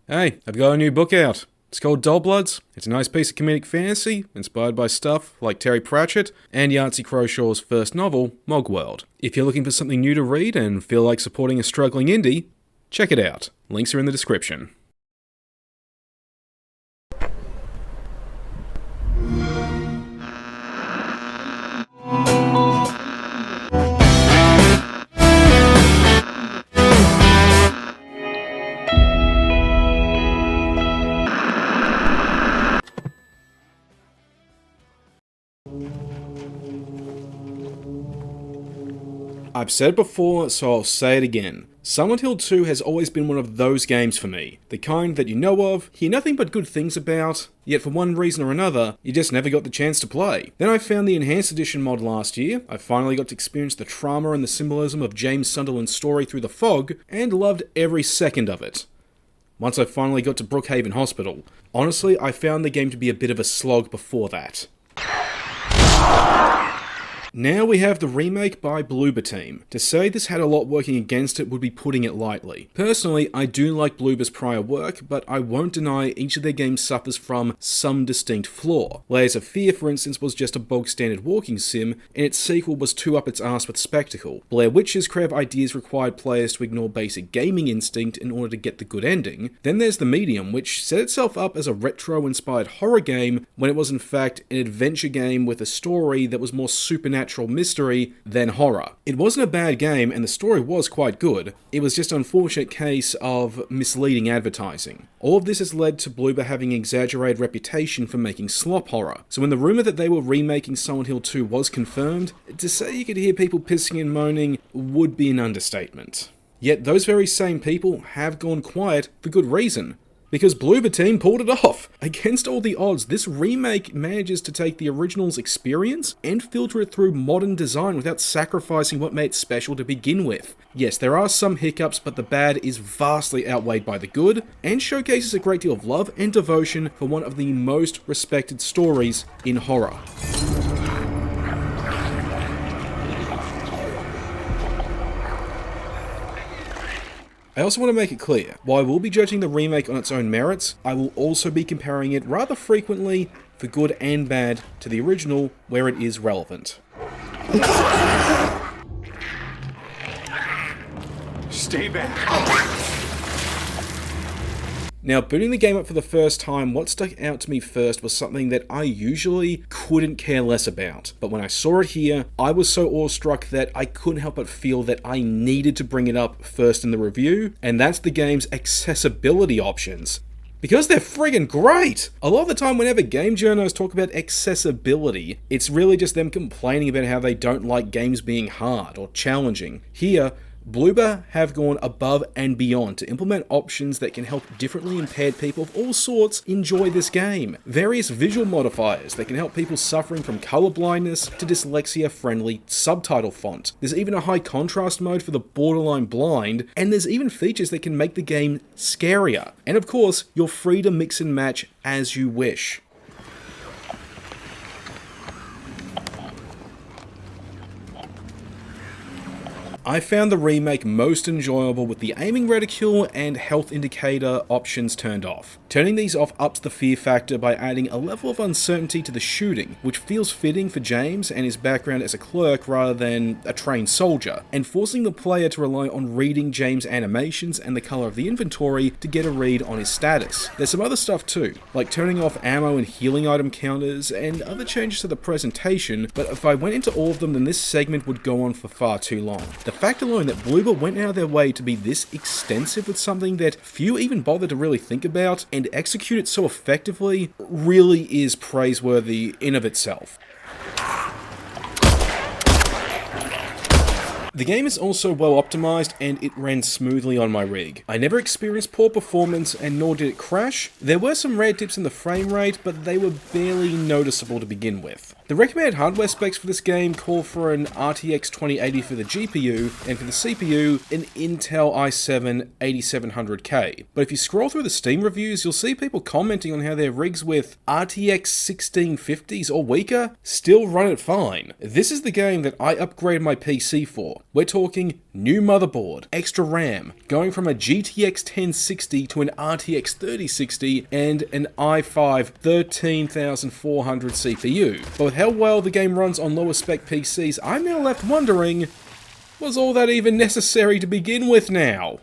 Hey, I've got a new book out. It's called Dollbloods. It's a nice piece of comedic fantasy, inspired by stuff like Terry Pratchett and Yancey Crowshaw's first novel, Mogworld. If you're looking for something new to read and feel like supporting a struggling indie, check it out. Links are in the description. I've said it before, so I'll say it again. Silent Hill 2 has always been one of those games for me. The kind that you know of, hear nothing but good things about, yet for one reason or another, you just never got the chance to play. Then I found the Enhanced Edition mod last year, I finally got to experience the trauma and the symbolism of James Sunderland's story through the fog, and loved every second of it. Once I finally got to Brookhaven Hospital, honestly, I found the game to be a bit of a slog before that. Now we have the remake by Bloober Team. To say this had a lot working against it would be putting it lightly. Personally, I do like Bloober's prior work, but I won't deny each of their games suffers from some distinct flaw. Layers of Fear, for instance, was just a bog-standard walking sim, and its sequel was too up its arse with spectacle. Blair Witch's creative ideas required players to ignore basic gaming instinct in order to get the good ending. Then there's The Medium, which set itself up as a retro-inspired horror game when it was in fact an adventure game with a story that was more supernatural mystery than horror. It wasn't a bad game and the story was quite good. It was just an unfortunate case of misleading advertising. All of this has led to Bloober having an exaggerated reputation for making slop horror. So when the rumour that they were remaking Silent Hill 2 was confirmed, to say you could hear people pissing and moaning would be an understatement. Yet those very same people have gone quiet for good reason. Because Bloober Team pulled it off! Against all the odds, this remake manages to take the original's experience and filter it through modern design without sacrificing what made it special to begin with. Yes, there are some hiccups, but the bad is vastly outweighed by the good, and showcases a great deal of love and devotion for one of the most respected stories in horror. I also want to make it clear, while I will be judging the remake on its own merits, I will also be comparing it rather frequently, for good and bad, to the original where it is relevant. Stay back. Now, booting the game up for the first time, what stuck out to me first was something that I usually couldn't care less about. But when I saw it here, I was so awestruck that I couldn't help but feel that I needed to bring it up first in the review, and that's the game's accessibility options. Because they're friggin' great! A lot of the time whenever game journals talk about accessibility, it's really just them complaining about how they don't like games being hard or challenging. Here, Bloober have gone above and beyond to implement options that can help differently impaired people of all sorts enjoy this game. Various visual modifiers that can help people suffering from color blindness to dyslexia-friendly subtitle font. There's even a high contrast mode for the borderline blind, and there's even features that can make the game scarier. And of course, you're free to mix and match as you wish. I found the remake most enjoyable with the aiming reticule and health indicator options turned off. Turning these off ups the fear factor by adding a level of uncertainty to the shooting, which feels fitting for James and his background as a clerk rather than a trained soldier, and forcing the player to rely on reading James' animations and the color of the inventory to get a read on his status. There's some other stuff too, like turning off ammo and healing item counters and other changes to the presentation, but if I went into all of them then this segment would go on for far too long. The fact alone that Bloober went out of their way to be this extensive with something that few even bother to really think about and execute it so effectively really is praiseworthy in of itself. The game is also well optimized and it ran smoothly on my rig. I never experienced poor performance and nor did it crash. There were some rare dips in the frame rate, but they were barely noticeable to begin with. The recommended hardware specs for this game call for an RTX 2080 for the GPU, and for the CPU, an Intel i7 8700K. But if you scroll through the Steam reviews, you'll see people commenting on how their rigs with RTX 1650s or weaker still run it fine. This is the game that I upgraded my PC for. We're talking new motherboard, extra RAM, going from a GTX 1060 to an RTX 3060, and an i5 13400 CPU. But with how well the game runs on lower spec PCs, I'm now left wondering, was all that even necessary to begin with now?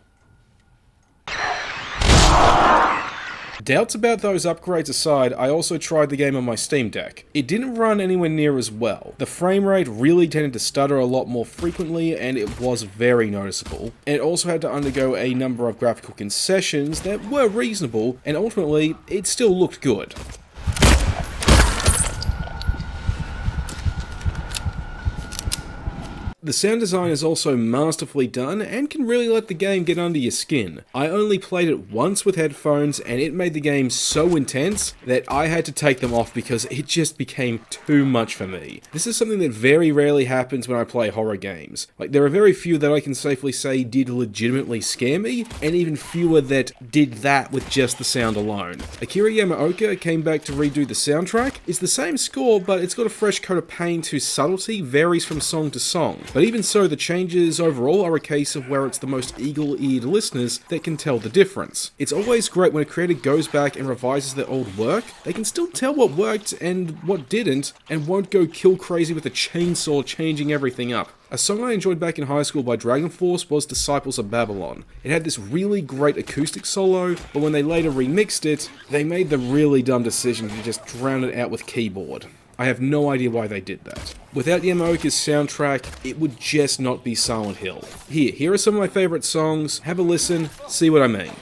Doubts about those upgrades aside, I also tried the game on my Steam Deck. It didn't run anywhere near as well. The frame rate really tended to stutter a lot more frequently, and it was very noticeable. And it also had to undergo a number of graphical concessions that were reasonable, and ultimately, it still looked good. The sound design is also masterfully done and can really let the game get under your skin. I only played it once with headphones and it made the game so intense that I had to take them off because it just became too much for me. This is something that very rarely happens when I play horror games. Like, there are very few that I can safely say did legitimately scare me, and even fewer that did that with just the sound alone. Akira Yamaoka came back to redo the soundtrack. It's the same score, but it's got a fresh coat of paint whose subtlety varies from song to song. But even so, the changes overall are a case of where it's the most eagle-eared listeners that can tell the difference. It's always great when a creator goes back and revises their old work. They can still tell what worked and what didn't, and won't go kill crazy with a chainsaw changing everything up. A song I enjoyed back in high school by Dragon Force was Disciples of Babylon. It had this really great acoustic solo, but when they later remixed it, they made the really dumb decision to just drown it out with keyboard. I have no idea why they did that. Without Yamaoka's soundtrack, it would just not be Silent Hill. Here are some of my favourite songs. Have a listen, see what I mean.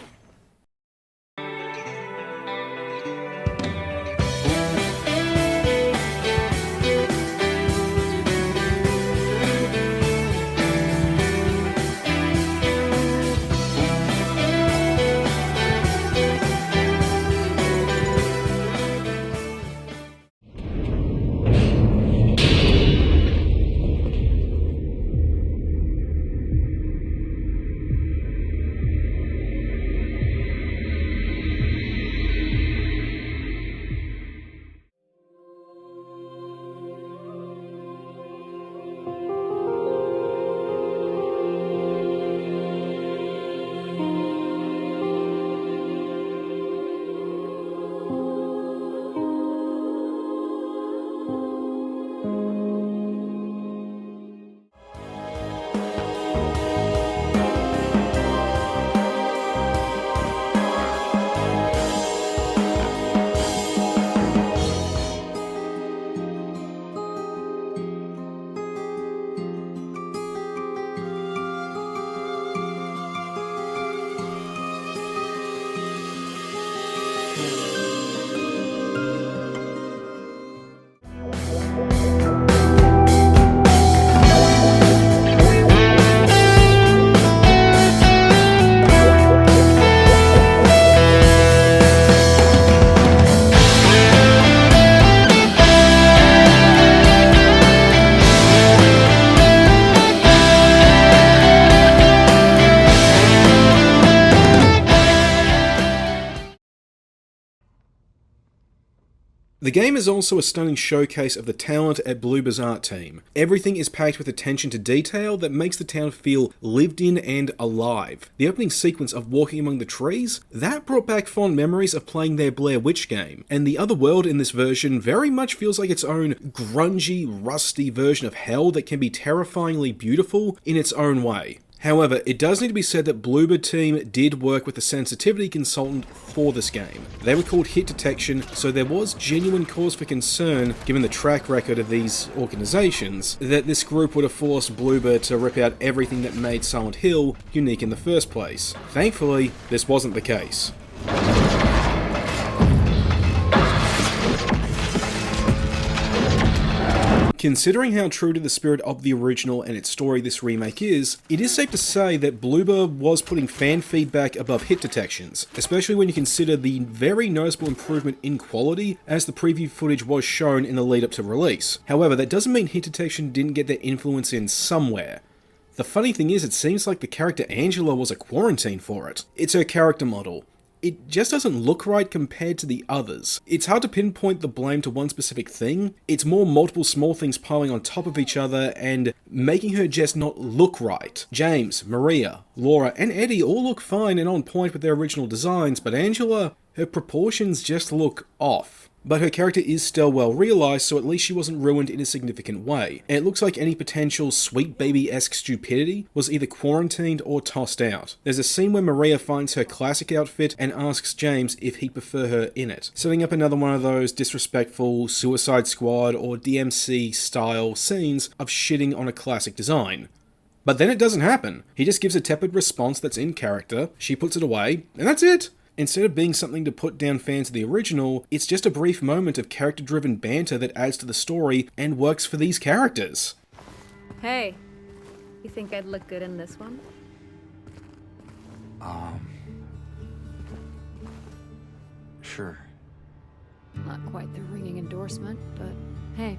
The game is also a stunning showcase of the talent at Bloober's art team. Everything is packed with attention to detail that makes the town feel lived in and alive. The opening sequence of walking among the trees, that brought back fond memories of playing their Blair Witch game, and the other world in this version very much feels like its own grungy, rusty version of hell that can be terrifyingly beautiful in its own way. However, it does need to be said that Bloober team did work with the sensitivity consultant for this game. They were called Hit Detection, so there was genuine cause for concern, given the track record of these organizations, that this group would have forced Bloober to rip out everything that made Silent Hill unique in the first place. Thankfully, this wasn't the case. Considering how true to the spirit of the original and its story this remake is, it is safe to say that Bloober was putting fan feedback above hit detections, especially when you consider the very noticeable improvement in quality as the preview footage was shown in the lead up to release. However, that doesn't mean hit detection didn't get their influence in somewhere. The funny thing is, it seems like the character Angela was a quarantine for it. It's her character model. It just doesn't look right compared to the others. It's hard to pinpoint the blame to one specific thing. It's more multiple small things piling on top of each other and making her just not look right. James, Maria, Laura, and Eddie all look fine and on point with their original designs, but Angela, her proportions just look off. But her character is still well realised, so at least she wasn't ruined in a significant way. And it looks like any potential sweet baby-esque stupidity was either quarantined or tossed out. There's a scene where Maria finds her classic outfit and asks James if he'd prefer her in it, setting up another one of those disrespectful Suicide Squad or DMC style scenes of shitting on a classic design. But then it doesn't happen. He just gives a tepid response that's in character, she puts it away, and that's it. Instead of being something to put down fans of the original, it's just a brief moment of character-driven banter that adds to the story and works for these characters. Hey, you think I'd look good in this one? Sure. Not quite the ringing endorsement, but hey,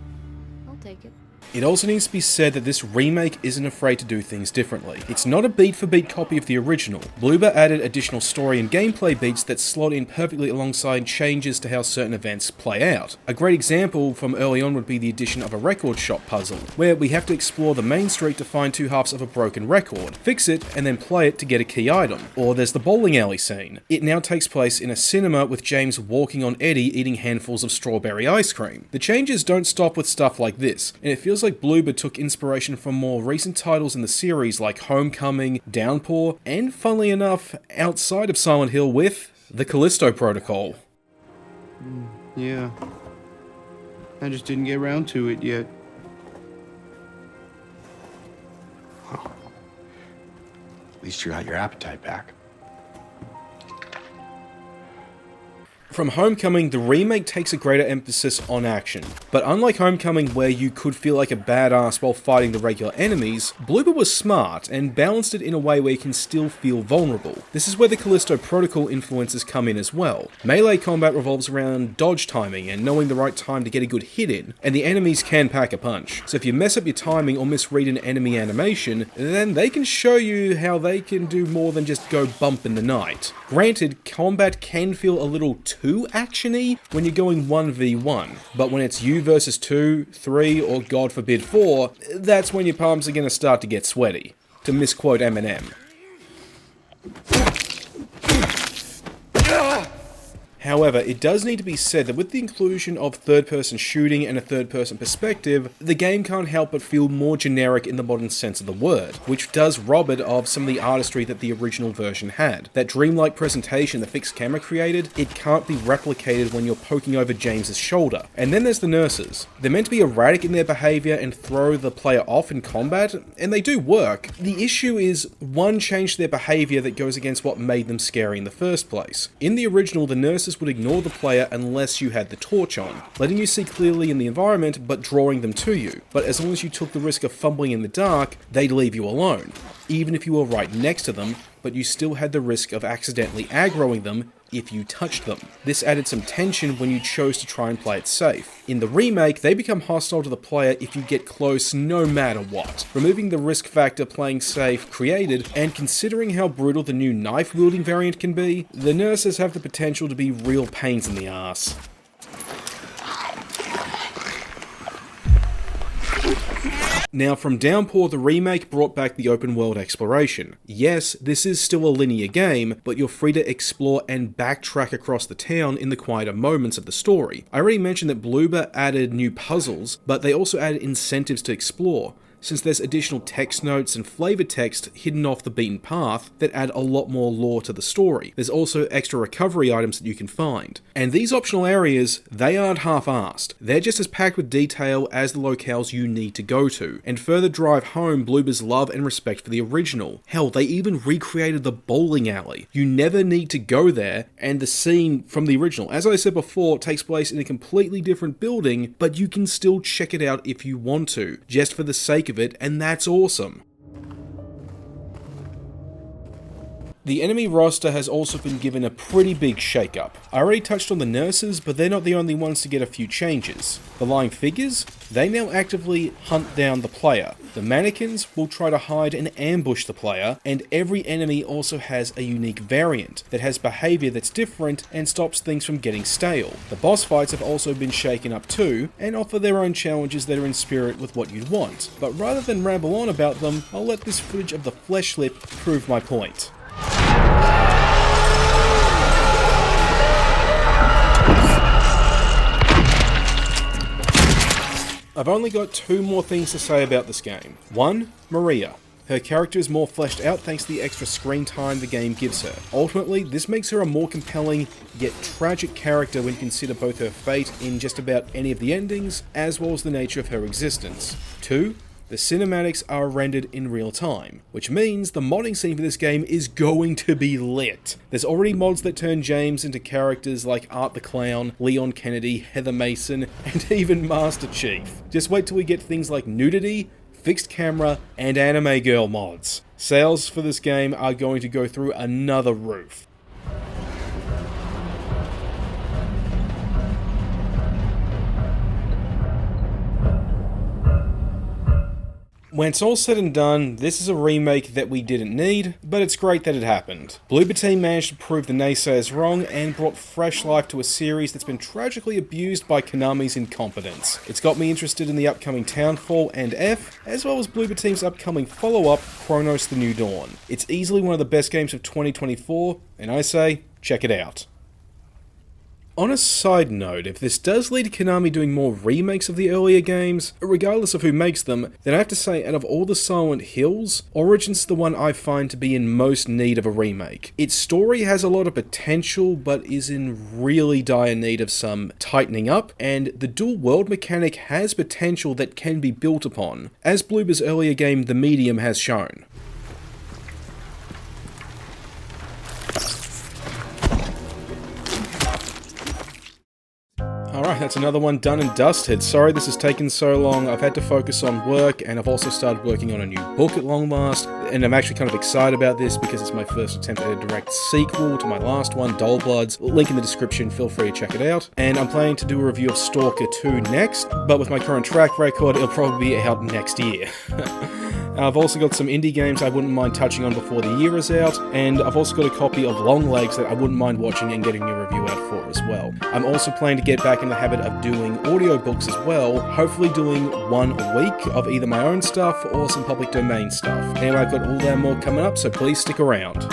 I'll take it. It also needs to be said that this remake isn't afraid to do things differently. It's not a beat-for-beat copy of the original. Bloober added additional story and gameplay beats that slot in perfectly alongside changes to how certain events play out. A great example from early on would be the addition of a record shop puzzle, where we have to explore the main street to find two halves of a broken record, fix it, and then play it to get a key item. Or there's the bowling alley scene. It now takes place in a cinema with James walking on Eddie eating handfuls of strawberry ice cream. The changes don't stop with stuff like this, and it feels like Bloober took inspiration from more recent titles in the series like Homecoming, Downpour, and funnily enough, outside of Silent Hill with the Callisto Protocol. Yeah. I just didn't get around to it yet. At least you got your appetite back. From Homecoming, the remake takes a greater emphasis on action, but unlike Homecoming where you could feel like a badass while fighting the regular enemies, Bloober was smart and balanced it in a way where you can still feel vulnerable. This is where the Callisto Protocol influences come in as well. Melee combat revolves around dodge timing and knowing the right time to get a good hit in, and the enemies can pack a punch. So if you mess up your timing or misread an enemy animation, then they can show you how they can do more than just go bump in the night. Granted, combat can feel a little too action-y when you're going 1v1, but when it's you versus 2, 3, or god forbid 4, that's when your palms are going to start to get sweaty, to misquote Eminem. However, it does need to be said that with the inclusion of third-person shooting and a third-person perspective, the game can't help but feel more generic in the modern sense of the word, which does rob it of some of the artistry that the original version had. That dreamlike presentation the fixed camera created, it can't be replicated when you're poking over James's shoulder. And then there's the nurses. They're meant to be erratic in their behaviour and throw the player off in combat, and they do work. The issue is, one changed their behaviour that goes against what made them scary in the first place. In the original, the nurses would ignore the player unless you had the torch on, letting you see clearly in the environment but drawing them to you. But as long as you took the risk of fumbling in the dark, they'd leave you alone, even if you were right next to them, but you still had the risk of accidentally aggroing them if you touched them. This added some tension when you chose to try and play it safe. In the remake, they become hostile to the player if you get close no matter what, removing the risk factor playing safe created, and considering how brutal the new knife-wielding variant can be, the nurses have the potential to be real pains in the ass. Now, from Downpour, the remake brought back the open world exploration. Yes, this is still a linear game, but you're free to explore and backtrack across the town in the quieter moments of the story. I already mentioned that Bloober added new puzzles, but they also added incentives to explore, since there's additional text notes and flavor text hidden off the beaten path that add a lot more lore to the story. There's also extra recovery items that you can find. And these optional areas, they aren't half-assed. They're just as packed with detail as the locales you need to go to, and further drive home Bloober's love and respect for the original. Hell, they even recreated the bowling alley. You never need to go there, and the scene from the original, as I said before, takes place in a completely different building, but you can still check it out if you want to, just for the sake of it, and that's awesome. The enemy roster has also been given a pretty big shakeup. I already touched on the nurses, but they're not the only ones to get a few changes. The lying figures, they now actively hunt down the player. The mannequins will try to hide and ambush the player, and every enemy also has a unique variant that has behaviour that's different and stops things from getting stale. The boss fights have also been shaken up too, and offer their own challenges that are in spirit with what you'd want. But rather than ramble on about them, I'll let this footage of the flesh lip prove my point. I've only got two more things to say about this game. One, Maria. Her character is more fleshed out thanks to the extra screen time the game gives her. Ultimately, this makes her a more compelling, yet tragic character when you consider both her fate in just about any of the endings, as well as the nature of her existence. Two, the cinematics are rendered in real time, which means the modding scene for this game is going to be lit. There's already mods that turn James into characters like Art the Clown, Leon Kennedy, Heather Mason, and even Master Chief. Just wait till we get things like nudity, fixed camera, and anime girl mods. Sales for this game are going to go through another roof. When it's all said and done, this is a remake that we didn't need, but it's great that it happened. Bloober Team managed to prove the naysayers wrong and brought fresh life to a series that's been tragically abused by Konami's incompetence. It's got me interested in the upcoming Townfall and F, as well as Bloober Team's upcoming follow-up, Chronos: The New Dawn. It's easily one of the best games of 2024, and I say, check it out. On a side note, if this does lead to Konami doing more remakes of the earlier games, regardless of who makes them, then I have to say, out of all the Silent Hills, Origins is the one I find to be in most need of a remake. Its story has a lot of potential, but is in really dire need of some tightening up, and the dual world mechanic has potential that can be built upon, as Bloober's earlier game The Medium has shown. Alright, that's another one done and dusted. Sorry this has taken so long. I've had to focus on work, and I've also started working on a new book at long last, and I'm actually kind of excited about this because it's my first attempt at a direct sequel to my last one, Doll Bloods. Link in the description, feel free to check it out. And I'm planning to do a review of Stalker 2 next, but with my current track record, it'll probably be out next year. I've also got some indie games I wouldn't mind touching on before the year is out, and I've also got a copy of Long Legs that I wouldn't mind watching and getting a review out for as well. I'm also planning to get back in the habit of doing audiobooks as well, hopefully doing one a week of either my own stuff or some public domain stuff. Anyway, I've got all that more coming up, so please stick around.